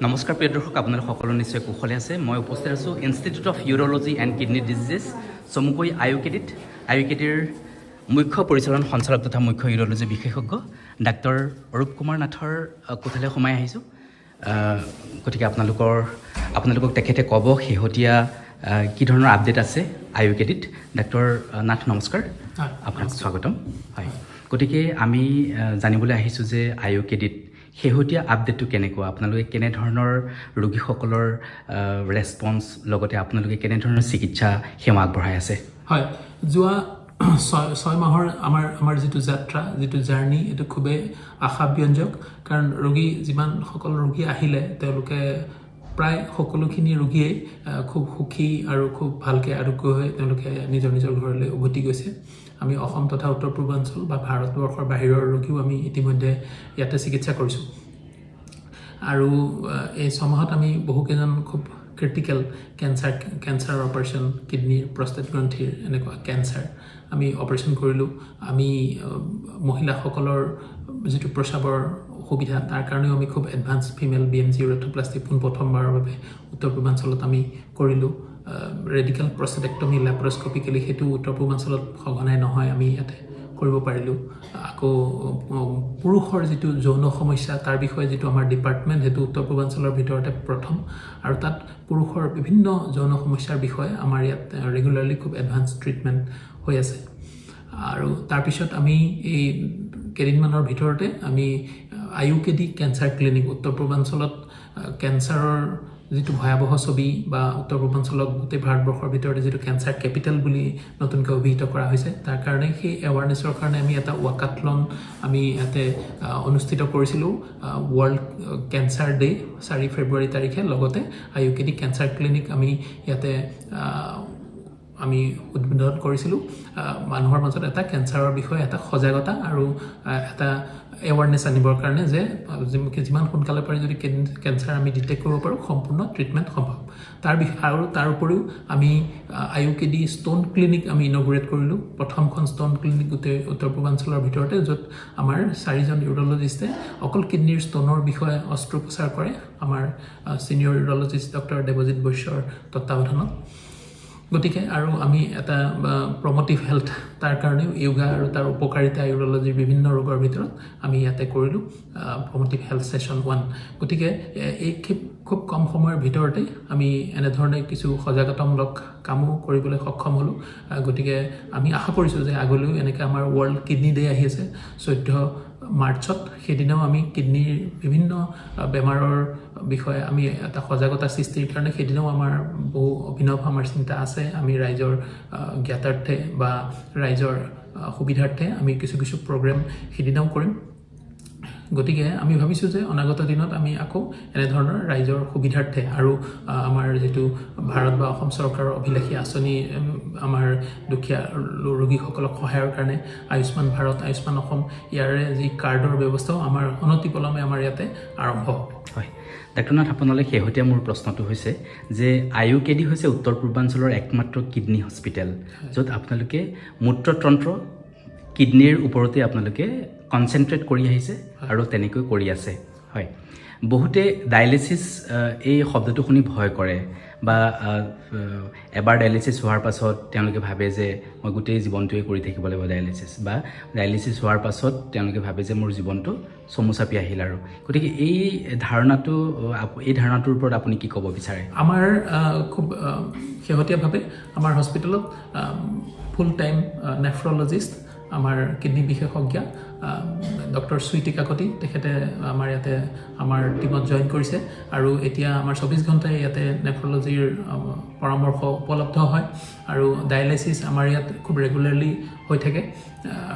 নমস্কাৰ প্ৰিয় দৰ্শক, আপোনালোক সকলো নিশ্চয় কুশলে আছে। মই উপস্থিত আছোঁ institute of urology and kidney diseases, চমুকৈ আইউকেডিৰ মুখ্য পৰিচালন সঞ্চালক তথা মুখ্য ইউৰলজি বিশেষজ্ঞ ডাক্তৰ অৰূপ কুমাৰ নাথৰ কোঠালৈ সোমাই আহিছোঁ। গতিকে আপোনালোকক তেখেতে ক'ব শেহতীয়া কি ধৰণৰ আপডেট আছে আইউকেডিত। ডাক্তৰ নাথ নমস্কাৰ, আপোনাক স্বাগতম। হয়, গতিকে আমি জানিবলৈ আহিছোঁ যে আইউকেডিত শেহতীয়া আপডেটটো কেনেকুৱা, আপোনালোকে কেনেধৰণৰ ৰোগীসকলৰ ৰেছপন্স, লগতে আপোনালোকে কেনেধৰণৰ চিকিৎসা সেৱা আগবঢ়াই আছে? হয়, যোৱা 6 মাহৰ আমাৰ যিটো যাত্ৰা, যিটো জাৰ্ণি, এইটো খুবেই আশাব্যঞ্জক। কাৰণ যিমানসকল ৰোগী আহিলে তেওঁলোকে প্ৰায় সকলোখিনি ৰোগীয়েই খুব সুখী আৰু খুব ভালকৈ আৰোগ্য হৈ তেওঁলোকে নিজৰ ঘৰলৈ উভতি গৈছে। আমি অসম তথা উত্তৰ পূৰ্বাঞ্চল বা ভাৰতবৰ্ষৰ বাহিৰৰ ৰোগীও আমি ইতিমধ্যে ইয়াতে চিকিৎসা কৰিছোঁ। আৰু এই 6 মাহত আমি বহুকেইজন খুব ক্ৰিটিকেল কেঞ্চাৰ অপাৰেশ্যন, কিডনিৰ, প্ৰষ্টেট গ্ৰন্থিৰ এনেকুৱা কেঞ্চাৰ আমি অপাৰেশ্যন কৰিলোঁ। আমি মহিলাসকলৰ যিটো প্ৰস্ৰাৱৰ অসুবিধা, তাৰ কাৰণেও আমি খুব এডভান্স ফিমেল BMG ইউৰেথ্ৰোপ্লাষ্টি পোনপ্ৰথমবাৰৰ বাবে উত্তৰ পূৰ্বাঞ্চলত আমি কৰিলোঁ। ৰেডিকেল প্ৰষ্টেটেক্টমি লেপাৰস্কপিকেলি সেইটো উত্তৰ পূৰ্বাঞ্চলত সঘনাই নহয়, আমি ইয়াতে কৰিব পাৰিলোঁ। আকৌ পুৰুষৰ যিটো যৌন সমস্যা, তাৰ বিষয়ে যিটো আমাৰ ডিপাৰ্টমেণ্ট, সেইটো উত্তৰ পূৰ্বাঞ্চলৰ ভিতৰতে প্ৰথম। আৰু তাত পুৰুষৰ বিভিন্ন যৌন সমস্যাৰ বিষয়ে আমাৰ ইয়াত ৰেগুলাৰলি খুব এডভান্স ট্ৰিটমেণ্ট হৈ আছে। আৰু তাৰপিছত আমি এই কেইদিনমানৰ ভিতৰতে আমি আইউকেডি কেঞ্চাৰ ক্লিনিক, উত্তৰ পূৰ্বাঞ্চলত কেঞ্চাৰৰ যিটো ভয়াৱহ ছবি, বা উত্তৰ পূৰ্বাঞ্চলক গোটেই ভাৰতবৰ্ষৰ ভিতৰতে যিটো কেঞ্চাৰ কেপিটেল বুলি নতুনকৈ অভিহিত কৰা হৈছে, তাৰ কাৰণে সেই এৱাৰনেছৰ কাৰণে আমি এটা ৱাকাথলন আমি ইয়াতে অনুষ্ঠিত কৰিছিলোঁ। ৱৰ্ল্ড কেঞ্চাৰ ডে 4 ফেব্ৰুৱাৰী তাৰিখে। লগতে আইউকেডি কেঞ্চাৰ ক্লিনিক আমি ইয়াতে উদ্বোধন কৰিছিলোঁ। মানুহৰ মাজত এটা কেঞ্চাৰৰ বিষয়ে এটা সজাগতা আৰু এটা এৱাৰনেছ আনিবৰ কাৰণে, যে যিমান সোনকালে পাৰি যদি কেঞ্চাৰ আমি ডিটেক্ট কৰিব পাৰোঁ, সম্পূৰ্ণ ট্ৰিটমেণ্ট সম্ভৱ। তাৰ উপৰিও আমি আইউকেডি ষ্টোন ক্লিনিক আমি ইনগ্ৰেট কৰিলোঁ। প্ৰথমখন ষ্টোন ক্লিনিক গোটেই উত্তৰ পূৰ্বাঞ্চলৰ ভিতৰতে, য'ত আমাৰ 4জন ইউৰলজিষ্টে অকল কিডনিৰ ষ্টোনৰ বিষয়ে অস্ত্ৰোপচাৰ কৰে, আমাৰ ছিনিয়ৰ ইউৰলজিষ্ট ডক্টৰ দেৱজিৎ বৈশ্যৰ তত্বাৱধানত। গতিকে আৰু আমি এটা প্ৰম'টিভ হেল্থ, তাৰ কাৰণেও য়োগা আৰু তাৰ উপকাৰিতা ইউৰলজিৰ বিভিন্ন ৰোগৰ ভিতৰত আমি ইয়াতে কৰিলোঁ প্ৰম'টিভ হেল্থ ছেশ্যন 1। গতিকে এই খুব কম সময়ৰ ভিতৰতে আমি এনেধৰণে কিছু সজাগতামূলক কামো কৰিবলৈ সক্ষম হ'লোঁ। গতিকে আমি আশা কৰিছোঁ যে আগলৈও এনেকৈ আমাৰ ৱৰ্ল্ড কিডনি ডে আহি আছে 14 মাৰ্চত, সেইদিনাও আমি কিডনিৰ বিভিন্ন বেমাৰৰ বিষয়ে আমি এটা সজাগতা সৃষ্টিৰ কাৰণে সেইদিনাও আমাৰ বহু অভিনৱ আমাৰ চিন্তা আছে। আমি ৰাইজৰ জ্ঞাতাৰ্থে বা ৰাইজৰ সুবিধাৰ্থে আমি কিছু প্ৰগ্ৰেম সেইদিনাও কৰিম। গতিকে আমি ভাবিছোঁ যে অনাগত দিনত আমি আকৌ এনেধৰণৰ ৰাইজৰ সুবিধাৰ্থে আৰু আমাৰ যিটো ভাৰত বা অসম চৰকাৰৰ অভিলাষী আঁচনি, আমাৰ দুখীয়া ৰোগীসকলক সহায়ৰ কাৰণে আয়ুষ্মান ভাৰত, আয়ুষ্মান অসম, ইয়াৰে যি কাৰ্ডৰ ব্যৱস্থাও আমাৰ অনতিপলমে আমাৰ ইয়াতে আৰম্ভ হ'ব। হয়, ডাক্তৰ নাথ, আপোনালৈ শেহতীয়া মোৰ প্ৰশ্নটো হৈছে যে আইউকেডি হৈছে উত্তৰ পূৰ্বাঞ্চলৰ একমাত্ৰ কিডনি হস্পিটেল, য'ত আপোনালোকে মূত্ৰতন্ত্ৰ, কিডনিৰ ওপৰতে আপোনালোকে কনচেনট্ৰেট কৰি আহিছে আৰু তেনেকৈ কৰি আছে। হয়, বহুতে ডায়েলিচিছ এই শব্দটো শুনি ভয় কৰে, বা এবাৰ ডায়েলিচিছ হোৱাৰ পাছত তেওঁলোকে ভাবে যে মই গোটেই জীৱনটোৱে কৰি থাকিব লাগিব ডায়েলিচিছ, বা ডায়েলিচিছ হোৱাৰ পাছত তেওঁলোকে ভাবে যে মোৰ জীৱনটো চমু চাপি আহিল আৰু। গতিকে এই ধাৰণাটোৰ ওপৰত আপুনি কি ক'ব বিচাৰে? আমাৰ খুব শেহতীয়াভাৱে আমাৰ হস্পিটেলত ফুল টাইম নেফ্ৰলজিষ্ট, আমাৰ কিডনি বিশেষজ্ঞ ডক্টৰ সুইটি কাকতি, তেখেতে আমাৰ ইয়াতে আমাৰ টীমত জইন কৰিছে। আৰু এতিয়া আমাৰ 24 ঘণ্টাই ইয়াতে নেফ্ৰলজিৰ পৰামৰ্শ উপলব্ধ হয়, আৰু ডায়েলাইচিছ আমাৰ ইয়াত খুব ৰেগুলাৰলি হৈ থাকে।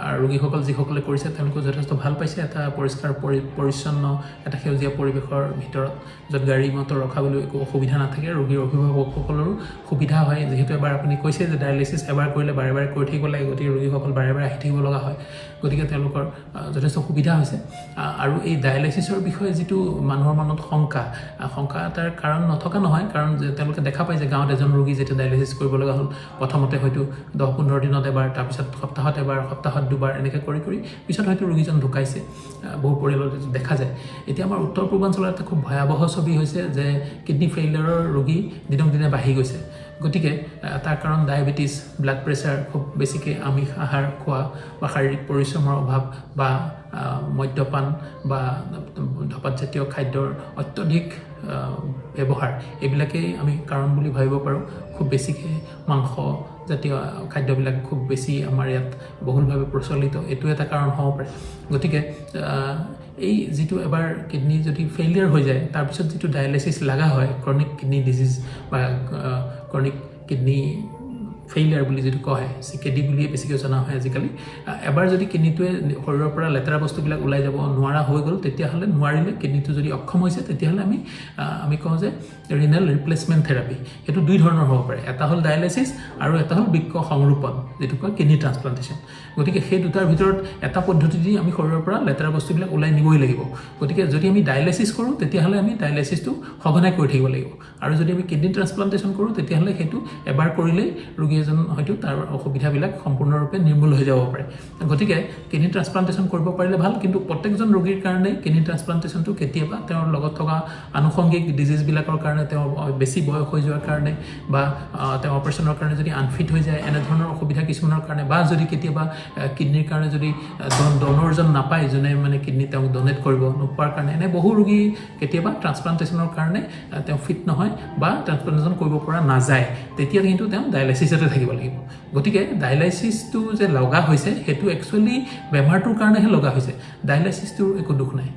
আৰু ৰোগীসকল যিসকলে কৰিছে তেওঁলোকে যথেষ্ট ভাল পাইছে। এটা পৰিষ্কাৰ পৰিচ্ছন্ন এটা সেউজীয়া পৰিৱেশৰ ভিতৰত, য'ত গাড়ী মটৰ ৰখাবলৈ একো অসুবিধা নাথাকে, ৰোগীৰ অভিভাৱকসকলৰো সুবিধা হয়। যিহেতু এবাৰ আপুনি কৈছে যে ডায়েলাইচিছ এবাৰ কৰিলে বাৰে বাৰে কৰি থাকিব লাগে, গতিকে ৰোগীসকল বাৰে বাৰে আহি থাকিব লগা হয়। গতিকে তেওঁলোকৰ যথেষ্ট সুবিধা হৈছে আৰু এই ডায়ালাইচিছৰ বিষয়ে যিটো মানুহৰ মনত শংকা তাৰ কাৰণ নথকা নহয় কাৰণ যে তেওঁলোকে দেখা পায় যে গাঁৱত এজন ৰোগী যেতিয়া ডায়ালাইচিছ কৰিব লগা হ'ল প্ৰথমতে হয়তো 10-15 দিনত এবাৰ তাৰপিছত সপ্তাহত এবাৰ সপ্তাহত দুবাৰ এনেকৈ কৰি পিছত হয়তো ৰোগীজন ঢুকাইছে বহু পৰিয়ালত দেখা যায় এতিয়া আমাৰ উত্তৰ পূৰ্বাঞ্চলত এটা খুব ভয়াৱহ ছবি হৈছে যে কিডনি ফেইলিয়াৰৰ ৰোগী দিনক দিনে বাঢ়ি গৈছে গতিকে তাৰ কাৰণ ডায়েবেটিছ ব্লাড প্ৰেছাৰ খুব বেছিকৈ আমিষ আহাৰ খোৱা বা শাৰীৰিক পৰিশ্ৰমৰ অভাৱ বা মদ্যপান বা ধপাতজাতীয় খাদ্যৰ অত্যধিক ব্যৱহাৰ এইবিলাকেই আমি কাৰণ বুলি ভাবিব পাৰোঁ খুব বেছিকৈ মাংস জাতীয় খাদ্যবিলাক খুব বেছি আমাৰ ইয়াত বহুলভাৱে প্ৰচলিত এইটো এটা কাৰণ হ'ব পাৰে গতিকে এই যিটো এবাৰ কিডনি যদি ফেইলিয়াৰ হৈ যায় তাৰপিছত যিটো ডায়ালাইচিছ লগা হয় ক্ৰনিক কিডনি ডিজিজ বা ক্ৰনিক কিডনি ফেইলিয়াৰ বুলি যিটো কোৱা হয় CKD বুলিয়ে বেছিকৈ জনা হয় আজিকালি এবাৰ যদি কিডনিটোৱে শৰীৰৰ পৰা লেতেৰা বস্তুবিলাক ওলাই যাব নোৱাৰা হৈ গ'ল তেতিয়াহ'লে নোৱাৰিলে কিডনিটো যদি অক্ষম হৈছে তেতিয়াহ'লে আমি কওঁ যে ৰিনেল ৰিপ্লেচমেণ্ট থেৰাপি সেইটো দুই ধৰণৰ হ'ব পাৰে এটা হ'ল ডায়ালাইচিছ আৰু এটা হ'ল বৃক্ক সংৰোপণ যিটো কয় কিডনি ট্ৰান্সপ্লান্টেশ্যন গতিকে সেই দুটাৰ ভিতৰত এটা পদ্ধতি দি আমি শৰীৰৰ পৰা লেতেৰা বস্তুবিলাক ওলাই নিবই লাগিব গতিকে যদি আমি ডায়ালাইচিছ কৰোঁ তেতিয়াহ'লে আমি ডায়ালাইচিছটো সঘনাই কৰি থাকিব লাগিব আৰু যদি আমি কিডনি ট্ৰান্সপ্লান্টেশ্যন কৰোঁ তেতিয়াহ'লে সেইটো এবাৰ কৰিলেই ৰোগী এজন হয়তো তাৰ অসুবিধাবিলাক সম্পূৰ্ণৰূপে নিৰ্মূল হৈ যাব পাৰে গতিকে কিডনি ট্ৰান্সপ্লান্টেশ্যন কৰিব পাৰিলে ভাল কিন্তু প্ৰত্যেকজন ৰোগীৰ কাৰণে কিডনি ট্ৰান্সপ্লান্টেশ্যনটো কেতিয়াবা তেওঁৰ লগত থকা আনুষংগিক ডিজিজবিলাকৰ কাৰণে তেওঁ বেছি বয়স হৈ যোৱাৰ কাৰণে বা তেওঁ অপাৰেশ্যনৰ কাৰণে যদি আনফিট হৈ যায় এনেধৰণৰ অসুবিধা কিছুমানৰ কাৰণে বা যদি কেতিয়াবা কিডনিৰ কাৰণে যদি ডনৰজন নাপায় যোনে মানে কিডনি তেওঁক ডনেট কৰিব নোপোৱাৰ কাৰণে এনে বহু ৰোগী কেতিয়াবা ট্ৰান্সপ্লান্টেশ্যনৰ কাৰণে তেওঁ ফিট নহয় বা ট্ৰান্সপ্লান্টেশ্যন কৰিব পৰা নাযায় তেতিয়া কিন্তু তেওঁ ডায়ালাইচিছতে থাকিব লাগিব গতিকে ডায়ালাইচিছটো যে লগা হৈছে সেইটো একচুৱেলি বেমাৰটোৰ কাৰণেহে লগা হৈছে ডায়ালাইচিছটোৰ একো দুখ নাই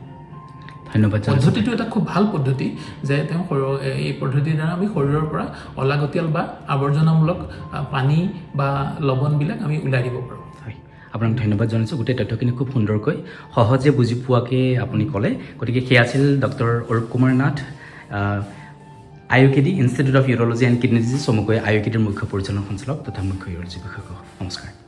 ধন্যবাদ পদ্ধতিটো এটা খুব ভাল পদ্ধতি যে তেওঁ এই পদ্ধতিৰ দ্বাৰা আমি শৰীৰৰ পৰা অলাগতিয়াল বা আৱৰ্জনামূলক পানী বা লৱণবিলাক আমি ওলাই দিব পাৰোঁ আপোনাক ধন্যবাদ জনাইছোঁ গোটেই তথ্যখিনি খুব সুন্দৰকৈ সহজে বুজি পোৱাকৈ আপুনি ক'লে গতিকে সেয়া আছিল doctor Arup Kumar Nath IUKD institute of urology and kidney disease চমুকৈ IUKDৰ মুখ্য পৰিচালন সঞ্চালক তথা মুখ্য ইউৰলজি বিশেষজ্ঞ নমস্কাৰ